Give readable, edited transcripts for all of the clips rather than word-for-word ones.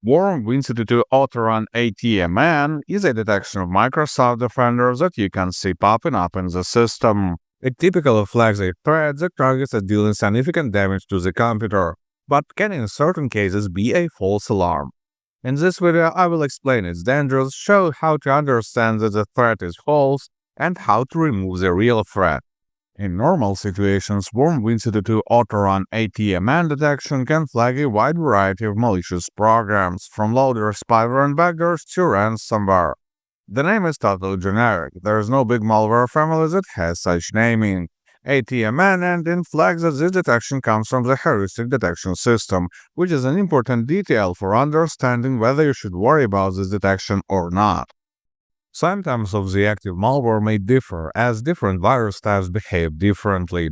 Win32 Autorun atmn is a detection of Microsoft Defender that you can see popping up in the system. It typically flags a threat that targets at dealing significant damage to the computer, but can in certain cases be a false alarm. In this video, I will explain its dangers, show how to understand that the threat is false, and how to remove the real threat. In normal situations, Win32 Autorun atmn detection can flag a wide variety of malicious programs, from loader spyware and backdoors to ransomware. The name is totally generic. There is no big malware family that has such naming. atmn and flags that this detection comes from the heuristic detection system, which is an important detail for understanding whether you should worry about this detection or not. Symptoms of the active malware may differ, as different virus types behave differently.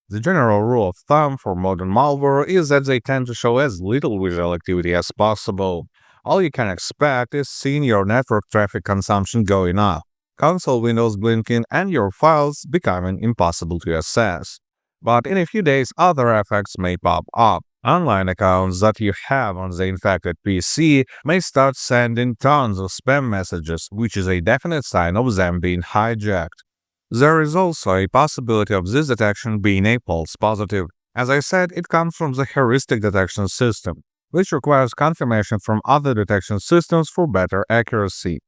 The general rule of thumb for modern malware is that they tend to show as little visual activity as possible. All you can expect is seeing your network traffic consumption going up, console windows blinking, and your files becoming impossible to access. But in a few days, other effects may pop up. Online accounts that you have on the infected PC may start sending tons of spam messages, which is a definite sign of them being hijacked. There is also a possibility of this detection being a false positive. As I said, it comes from the heuristic detection system, which requires confirmation from other detection systems for better accuracy.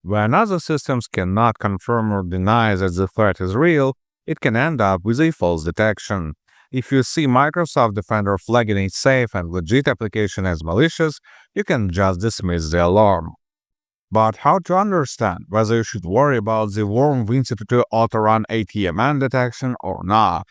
When other systems cannot confirm or deny that the threat is real, it can end up with a false detection. If you see Microsoft Defender flagging a safe and legit application as malicious, you can just dismiss the alarm. But how to understand whether you should worry about the Win32 Autorun atmn detection or not?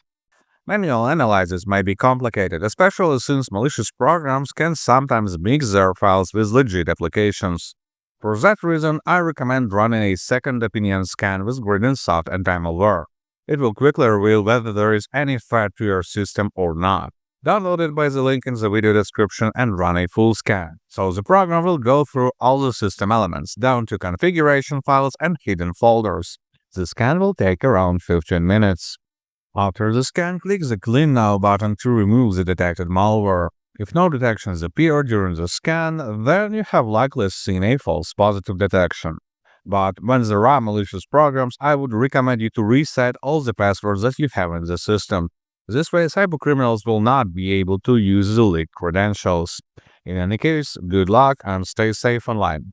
Manual analysis may be complicated, especially since malicious programs can sometimes mix their files with legit applications. For that reason, I recommend running a second opinion scan with Win32 and Malware. It will quickly reveal whether there is any threat to your system or not. Download it by the link in the video description and run a full scan, so the program will go through all the system elements, down to configuration files and hidden folders. The scan will take around 15 minutes. After the scan, click the Clean Now button to remove the detected malware. If no detections appear during the scan, then you have likely seen a false positive detection. But when there are malicious programs, I would recommend you to reset all the passwords that you have in the system. This way, cybercriminals will not be able to use the leaked credentials. In any case, good luck and stay safe online.